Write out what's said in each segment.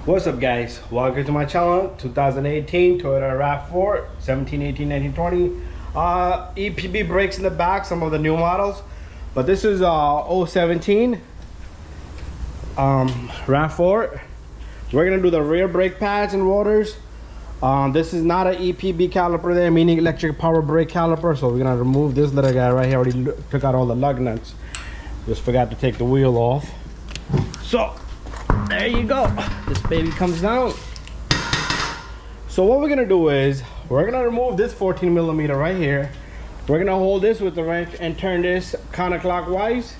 What's up, guys? Welcome to my channel. 2018 Toyota RAV4 17, 18, 19, 20 EPB brakes in the back, some of the new models, but this is 017 RAV4. We're gonna do the rear brake pads and rotors. This is not an EPB caliper there, meaning electric power brake caliper, so we're gonna remove this little guy right here. Already took out all the lug nuts, just forgot to take the wheel off. So there you go, this baby comes down. So what we're gonna do is we're gonna remove this 14mm right here. We're gonna hold this with the wrench and turn this counterclockwise.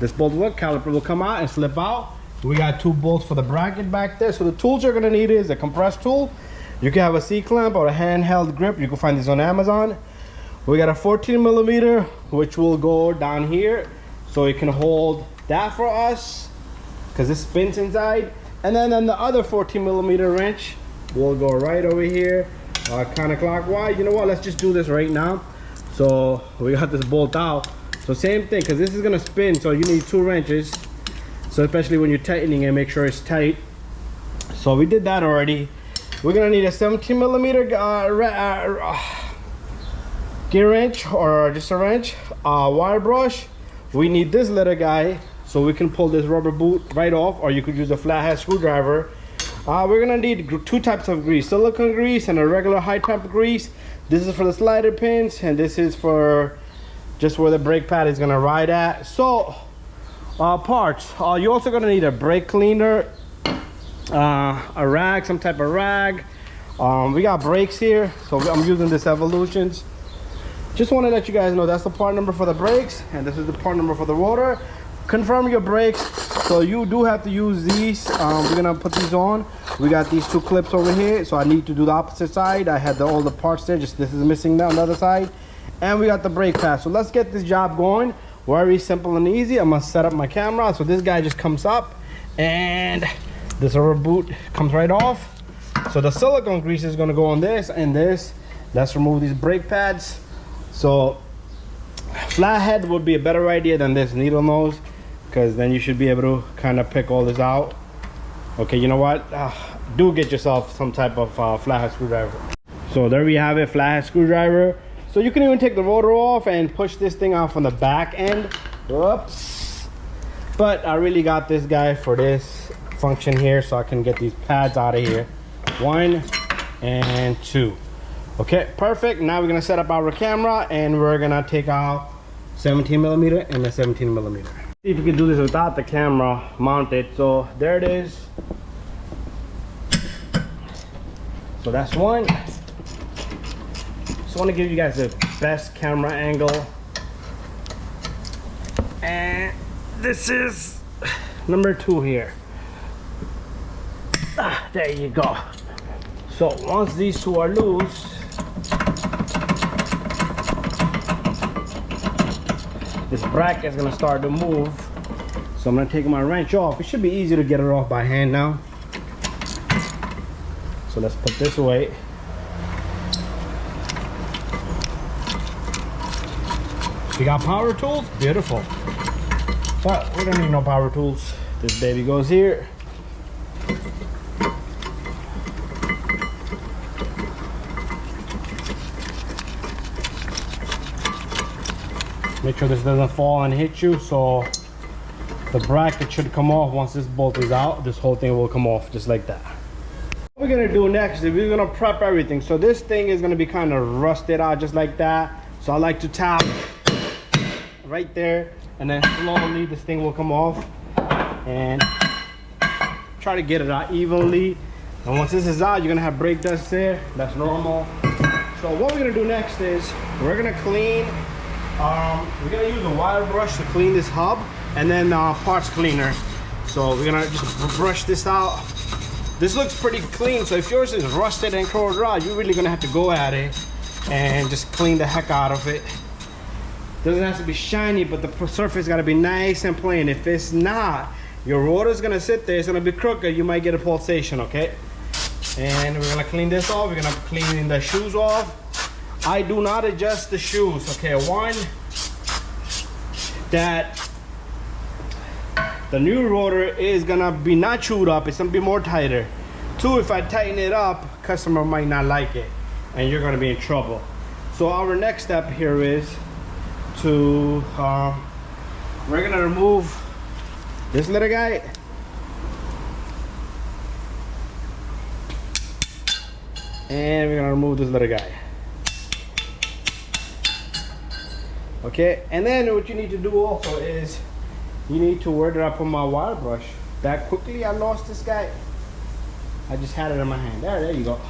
This bolt will, caliper will come out and slip out. We got two bolts for the bracket back there. So the tools you're gonna need is a compressed tool. You can have a C-clamp or a handheld grip. You can find this on Amazon. We got a 14mm, which will go down here, so it can hold that for us, because it spins inside. And then on the other 14mm wrench will go right over here, counterclockwise. You know what, let's just do this right now. So we got this bolt out, so same thing, because this is gonna spin, so you need two wrenches. So especially when you're tightening it, make sure it's tight. So we did that already. We're gonna need a 17mm gear wrench, or just a wrench, wire brush. We need this little guy, so we can pull this rubber boot right off, or you could use a flathead screwdriver. We're gonna need two types of grease, silicone grease and a regular high temp grease. This is for the slider pins, and this is for just where the brake pad is gonna ride at. So parts, you're also gonna need a brake cleaner, a rag, some type of rag. We got brakes here, so I'm using this Evolutions. Just want to let you guys know that's the part number for the brakes, and this is the part number for the rotor. Confirm your brakes, so you do have to use these. We're gonna put these on. We got these two clips over here, so I need to do the opposite side. I had all the parts there, just this is missing now on the other side. And we got the brake pad. So let's get this job going. Very simple and easy. I'm gonna set up my camera, so this guy just comes up and this rubber boot comes right off. So the silicone grease is gonna go on this and this. Let's remove these brake pads. So flathead would be a better idea than this needle nose, because then you should be able to kind of pick all this out. Okay, you know what? Do get yourself some type of flathead screwdriver. So there we have it, flathead screwdriver. So you can even take the rotor off and push this thing out from the back end. Whoops. But I really got this guy for this function here, so I can get these pads out of here. 1 and 2. Okay, perfect. Now we're gonna set up our camera, and we're gonna take out 17mm and the 17mm. See if we can do this without the camera mounted. So there it is. So that's one. Just want to give you guys the best camera angle, and this is number 2 here. There you go. So once these two are loose, this bracket is gonna start to move. So I'm gonna take my wrench off. It should be easy to get it off by hand now. So let's put this away. You got power tools? Beautiful. But we don't need no power tools. This baby goes here. Make sure this doesn't fall and hit you. So the bracket should come off once this bolt is out. This whole thing will come off just like that. What we're gonna do next is we're gonna prep everything. So this thing is gonna be kind of rusted out just like that. So I like to tap right there, and then slowly this thing will come off, and try to get it out evenly. And once this is out, you're gonna have brake dust there. That's normal. So what we're gonna do next is we're gonna clean. We're gonna use a wire brush to clean this hub, and then parts cleaner. So we're gonna just brush this out. This looks pretty clean, so if yours is rusted and corroded out, you're really gonna have to go at it and just clean the heck out of it. Doesn't have to be shiny, but the surface gotta be nice and plain. If it's not, your rotor's gonna sit there, it's gonna be crooked, you might get a pulsation, okay? And we're gonna clean this off. We're gonna clean the shoes off. I do not adjust the shoes, okay? One, that the new rotor is gonna be not chewed up, it's gonna be more tighter. Two, if I tighten it up, customer might not like it and you're gonna be in trouble. So our next step here is to, we're gonna remove this little guy. And we're gonna remove this little guy. Okay, and then what you need to do also is you need to, where did I put my wire brush? Back quickly, I lost this guy. I just had it in my hand. There you go.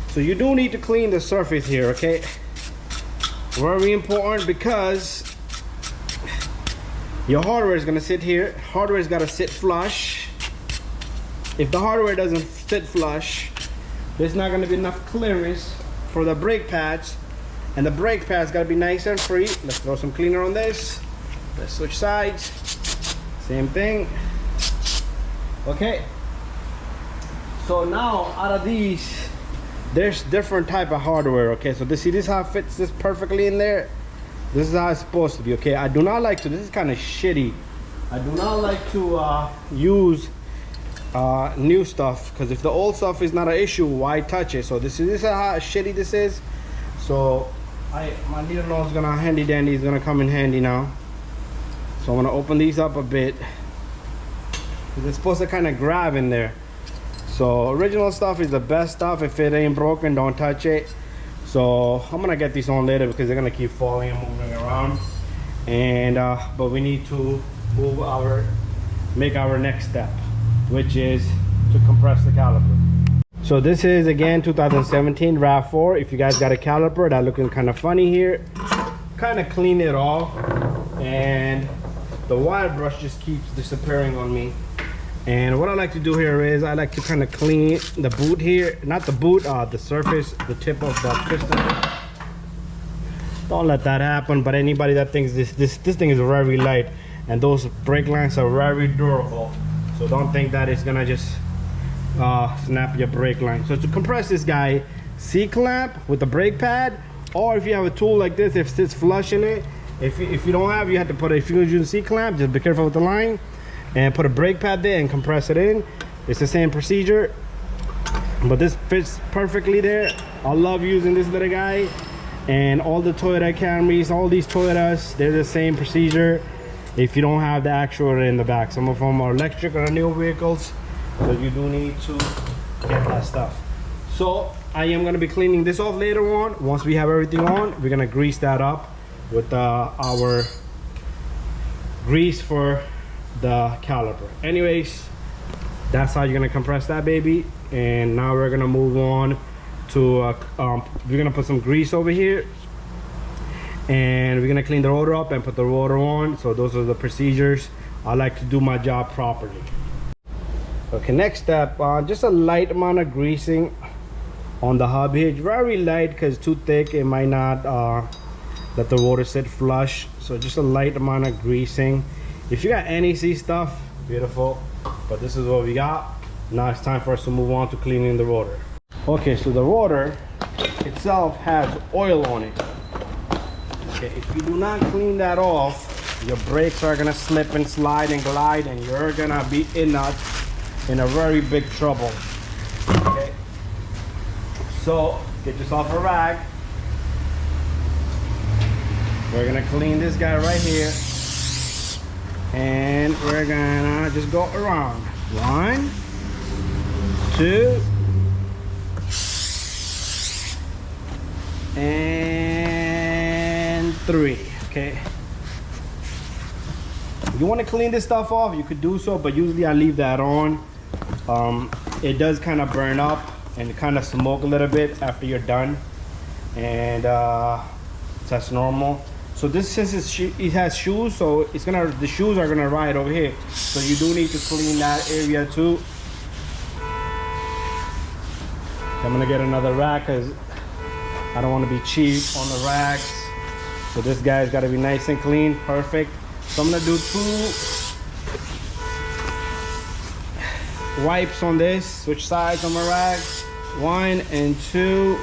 So you do need to clean the surface here, okay? Very important, because your hardware is gonna sit here. Hardware's gotta sit flush. If the hardware doesn't sit flush, there's not gonna be enough clearance for the brake pads, and the brake pads gotta be nice and free. Let's throw some cleaner on this. Let's switch sides. Same thing. Okay. So now out of these, there's different type of hardware. Okay, so see this how it fits this perfectly in there. This is how it's supposed to be. Okay, I do not like to, this is kind of shitty. I do not like to use new stuff, because if the old stuff is not an issue, why touch it? So this is how shitty this is. So my needle nose is gonna handy dandy, is gonna come in handy now. So I'm gonna open these up a bit. It's supposed to kind of grab in there. So original stuff is the best stuff. If it ain't broken, don't touch it. So I'm gonna get these on later because they're gonna keep falling and moving around. And but we need to make our next step, which is to compress the caliper. So this is again 2017 RAV4. If you guys got a caliper that looking kind of funny here, kind of clean it off, and the wire brush just keeps disappearing on me. And what I like to do here is I like to kind of clean the boot here, not the boot, the surface, the tip of the piston. Don't let that happen. But anybody that thinks this thing is very light, and those brake lines are very durable, so don't think that it's gonna just snap your brake line. So to compress this guy, C-clamp with the brake pad, or if you have a tool like this, if it sits flush in it, if you don't have, you have to put it, if you're using C-clamp, just be careful with the line and put a brake pad there and compress it in. It's the same procedure, but this fits perfectly there. I love using this little guy, and all the Toyota Camrys, all these Toyotas, they're the same procedure. If you don't have the actuator in the back, some of them are electric or new vehicles, so you do need to get that stuff. So I am going to be cleaning this off later on. Once we have everything on, we're going to grease that up with our grease for the caliper. Anyways, that's how you're going to compress that baby. And now we're going to move on to we're going to put some grease over here, and we're going to clean the rotor up and put the rotor on. So those are the procedures. I like to do my job properly. Okay, next step, just a light amount of greasing on the hub hinge. Very light, because too thick it might not let the rotor sit flush. So just a light amount of greasing. If you got NEC stuff, beautiful, but this is what we got. Now it's time for us to move on to cleaning the rotor. Okay, so the rotor itself has oil on it. Okay, if you do not clean that off, your brakes are gonna slip and slide and glide, and you're gonna be in a very big trouble. Okay, so get yourself a rag. We're gonna clean this guy right here, and we're gonna just go around. 1, 2, and 3. Okay, you want to clean this stuff off, you could do so, but usually I leave that on. It does kind of burn up and kind of smoke a little bit after you're done, and that's normal. So this, since it has shoes, so the shoes are gonna ride over here, so you do need to clean that area too. I'm gonna get another rag because I don't want to be cheap on the rags. So this guy's got to be nice and clean, perfect. So I'm gonna do 2 wipes on this, switch sides on my rags. 1 and 2,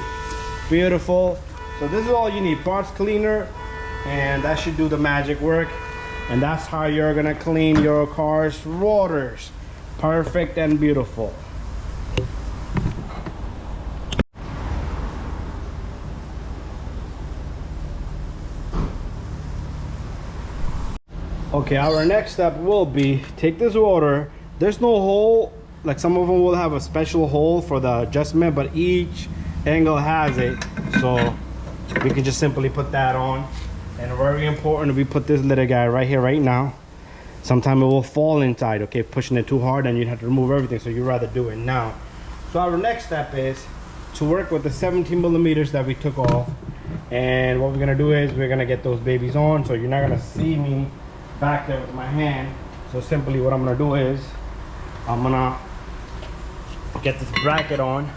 beautiful. So this is all you need, parts cleaner, and that should do the magic work. And that's how you're gonna clean your car's rotors, perfect and beautiful. Okay, our next step will be take this rotor. There's no hole, like some of them will have a special hole for the adjustment, but each angle has it, so we can just simply put that on. And very important, we put this little guy right here right now. Sometimes it will fall inside, okay? Pushing it too hard and you'd have to remove everything, so you'd rather do it now. So our next step is to work with the 17 millimeters that we took off. And what we're gonna do is we're gonna get those babies on, so you're not gonna see me back there with my hand. So simply what I'm gonna do is I'm gonna get this bracket on,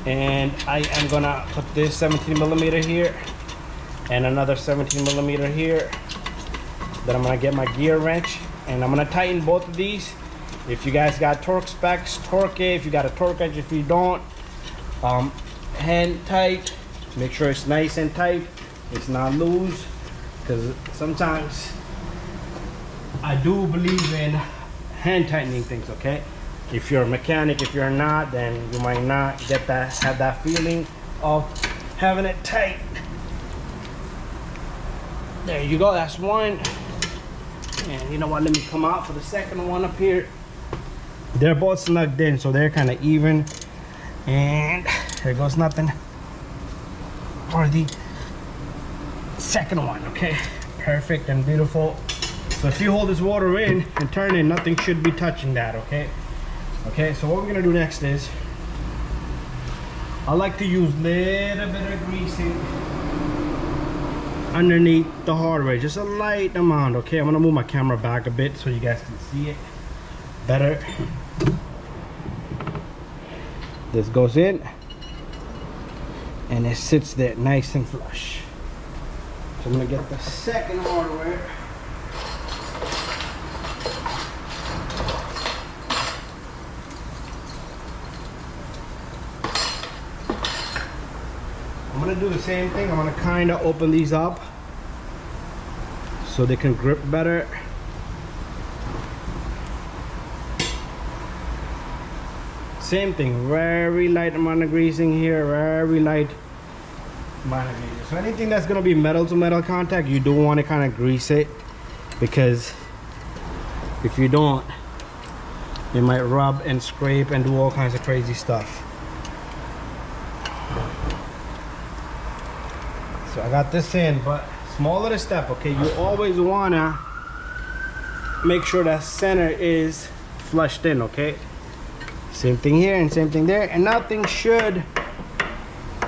and I am gonna put this 17 millimeter here and another 17 millimeter here. Then I'm gonna get my gear wrench and I'm gonna tighten both of these. If you guys got torque specs, torque it. If you got a torque wrench, if you don't, hand tight. Make sure it's nice and tight, it's not loose, because sometimes I do believe in hand tightening things, okay? If you're a mechanic, if you're not, then you might not have that feeling of having it tight. There you go, that's one. And you know what, let me come out for the second one up here. They're both snugged in, so they're kind of even. And there goes nothing for the second one, okay? Perfect and beautiful. So if you hold this water in and turn it, nothing should be touching that, okay? Okay, so what we're gonna do next is, I like to use a little bit of greasing underneath the hardware, just a light amount, okay? I'm gonna move my camera back a bit so you guys can see it better. This goes in and it sits there nice and flush. So I'm gonna get the second hardware. I'm gonna do the same thing. I'm gonna kind of open these up so they can grip better. Same thing, very light amount of greasing here, very light amount of greasing. So anything that's gonna be metal to metal contact, you do want to kind of grease it, because if you don't, it might rub and scrape and do all kinds of crazy stuff. So I got this in, but small little step, okay? You always wanna make sure that center is flushed in, okay? Same thing here and same thing there, and nothing should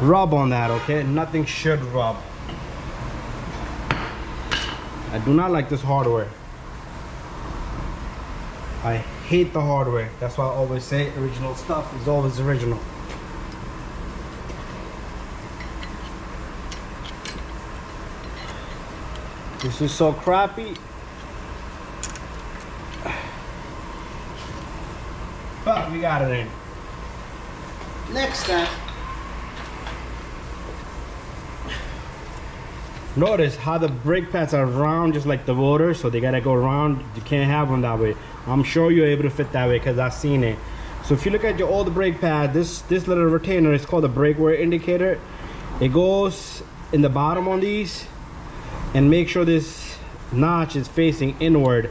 rub on that, okay? Nothing should rub. I do not like this hardware. I hate the hardware. That's why I always say original stuff is always original. This is so crappy. But we got it in. Next step. Notice how the brake pads are round just like the rotors, so they gotta go around. You can't have them that way. I'm sure you're able to fit that way because I've seen it. So if you look at your older brake pad, this little retainer is called a brake wear indicator. It goes in the bottom on these, and make sure this notch is facing inward,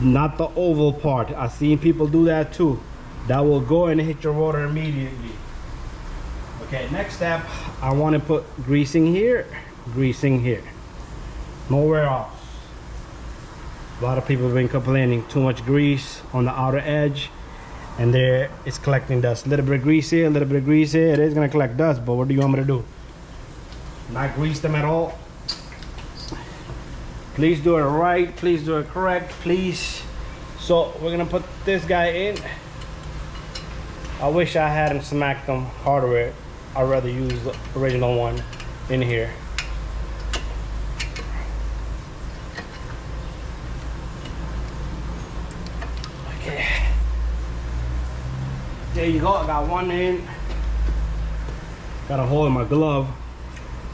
not the oval part. I've seen people do that too. That will go and hit your rotor immediately. Okay, next step, I want to put greasing here, greasing here. Nowhere else. A lot of people have been complaining too much grease on the outer edge, and there it's collecting dust. A little bit of grease here, a little bit of grease here. It is going to collect dust, but what do you want me to do? Not grease them at all? Please do it right, please do it correct, please. So we're gonna put this guy in. I wish I hadn't smacked them hardware. I'd rather use the original one in here. Okay. There you go, I got one in. Got a hole in my glove,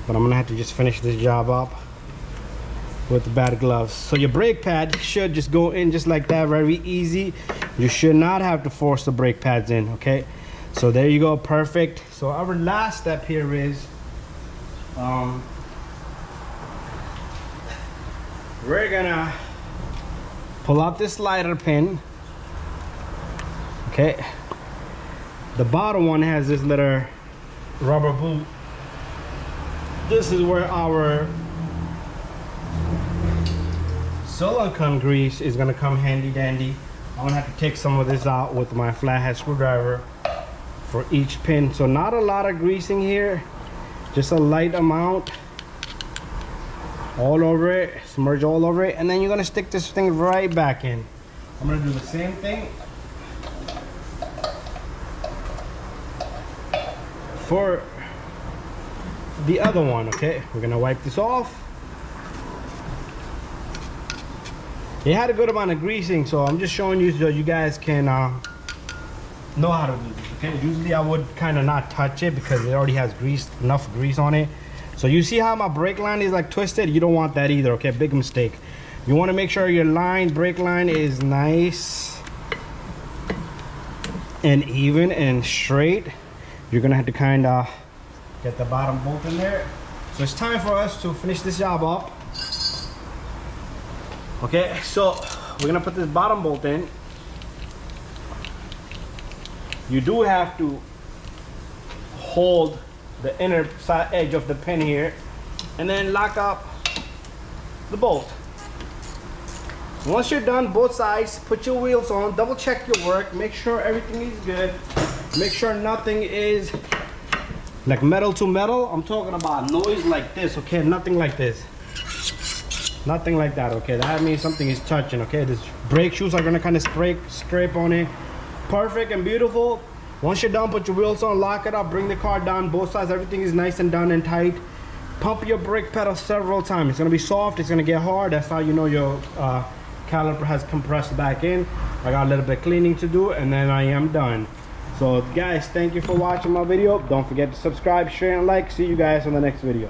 but I'm gonna have to just finish this job up with the bad gloves. So your brake pad should just go in just like that, very easy. You should not have to force the brake pads in, okay? So there you go, perfect. So our last step here we're gonna pull out this slider pin. Okay, the bottom one has this little rubber boot. This is where our silicone grease is gonna come handy dandy. I'm gonna have to take some of this out with my flathead screwdriver for each pin. So not a lot of greasing here, just a light amount all over it, smudge all over it, and then you're gonna stick this thing right back in. I'm gonna do the same thing for the other one. Okay, we're gonna wipe this off. It had a good amount of greasing, so I'm just showing you so you guys can know how to do this. Okay, usually I would kind of not touch it because it already has enough grease on it. So you see how my brake line is like twisted? You don't want that either. Okay, big mistake. You want to make sure your brake line is nice and even and straight. You're gonna have to kind of get the bottom bolt in there. So it's time for us to finish this job up. Okay, so we're gonna put this bottom bolt in. You do have to hold the inner side edge of the pin here and then lock up the bolt. Once you're done both sides, put your wheels on, double check your work, make sure everything is good, make sure nothing is like metal to metal. I'm talking about noise like this, okay? Nothing like this. Nothing like that, okay? That means something is touching, okay? These brake shoes are gonna kind of scrape on it. Perfect and beautiful. Once you're done, put your wheels on, lock it up, bring the car down, both sides, everything is nice and done and tight. Pump your brake pedal several times. It's gonna be soft, it's gonna get hard. That's how you know your caliper has compressed back in. I got a little bit cleaning to do and then I am done. So guys, thank you for watching my video. Don't forget to subscribe, share, and like. See you guys on the next video.